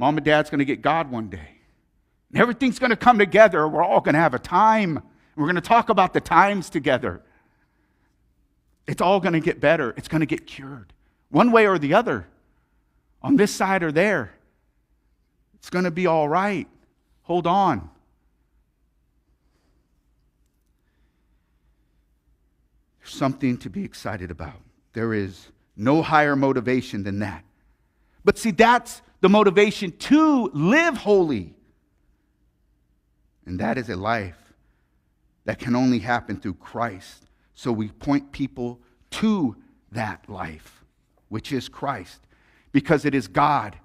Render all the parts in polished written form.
Mom and Dad's going to get God one day. And everything's going to come together. We're all going to have a time. We're going to talk about the times together. It's all going to get better. It's going to get cured. One way or the other. On this side or there. It's going to be all right. Hold on. There's something to be excited about. There is no higher motivation than that. But see, that's the motivation to live holy. And that is a life that can only happen through Christ. So we point people to that life, which is Christ. Because it is God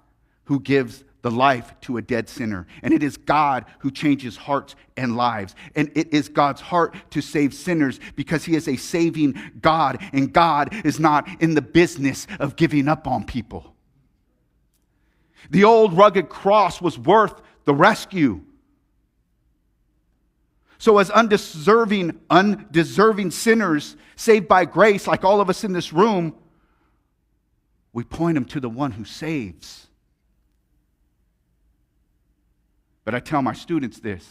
who gives the life to a dead sinner. And it is God who changes hearts and lives. And it is God's heart to save sinners because he is a saving God. And God is not in the business of giving up on people. The old rugged cross was worth the rescue. So as undeserving sinners saved by grace, like all of us in this room, we point them to the one who saves. But I tell my students this.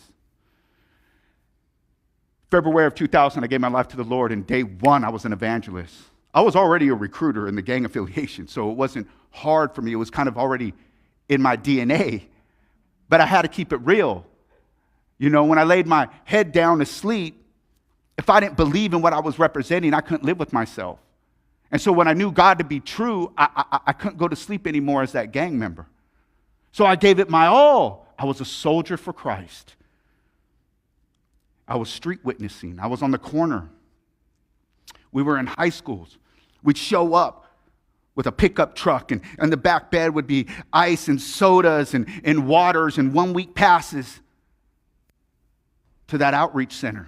February of 2000, I gave my life to the Lord, and day one, I was an evangelist. I was already a recruiter in the gang affiliation, so it wasn't hard for me. It was kind of already in my DNA. But I had to keep it real. You know, when I laid my head down to sleep, if I didn't believe in what I was representing, I couldn't live with myself. And so when I knew God to be true, I couldn't go to sleep anymore as that gang member. So I gave it my all. I was a soldier for Christ. I was street witnessing. I was on the corner. We were in high schools. We'd show up with a pickup truck, and the back bed would be ice and sodas and waters and 1 week passes to that outreach center,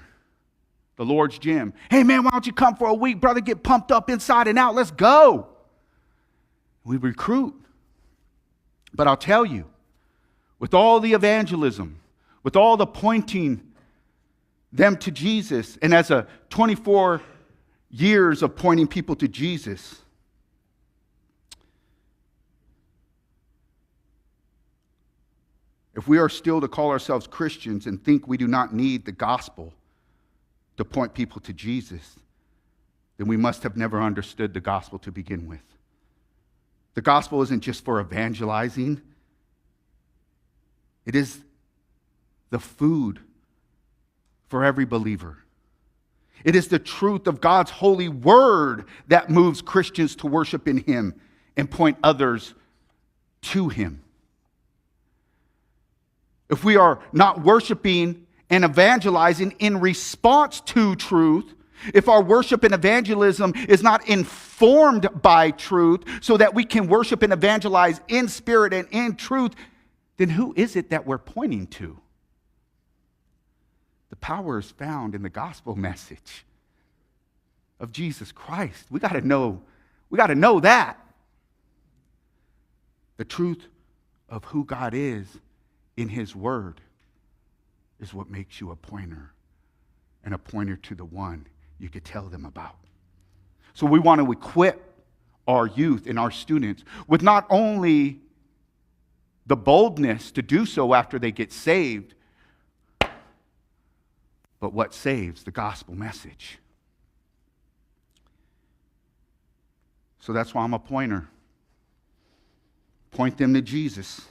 the Lord's gym. Hey man, why don't you come for a week, brother? Get pumped up inside and out. Let's go. We recruit. But I'll tell you, with all the evangelism, with all the pointing them to Jesus, and as a 24 years of pointing people to Jesus, if we are still to call ourselves Christians and think we do not need the gospel to point people to Jesus, then we must have never understood the gospel to begin with. The gospel isn't just for evangelizing. It is the food for every believer. It is the truth of God's holy word that moves Christians to worship in him and point others to him. If we are not worshiping and evangelizing in response to truth, if our worship and evangelism is not informed by truth so that we can worship and evangelize in spirit and in truth, then who is it that we're pointing to? The power is found in the gospel message of Jesus Christ. We got to know that. The truth of who God is in his word is what makes you a pointer, and a pointer to the one you could tell them about. So we want to equip our youth and our students with not only the boldness to do so after they get saved, but what saves, the gospel message. So that's why I'm a pointer. Point them to Jesus.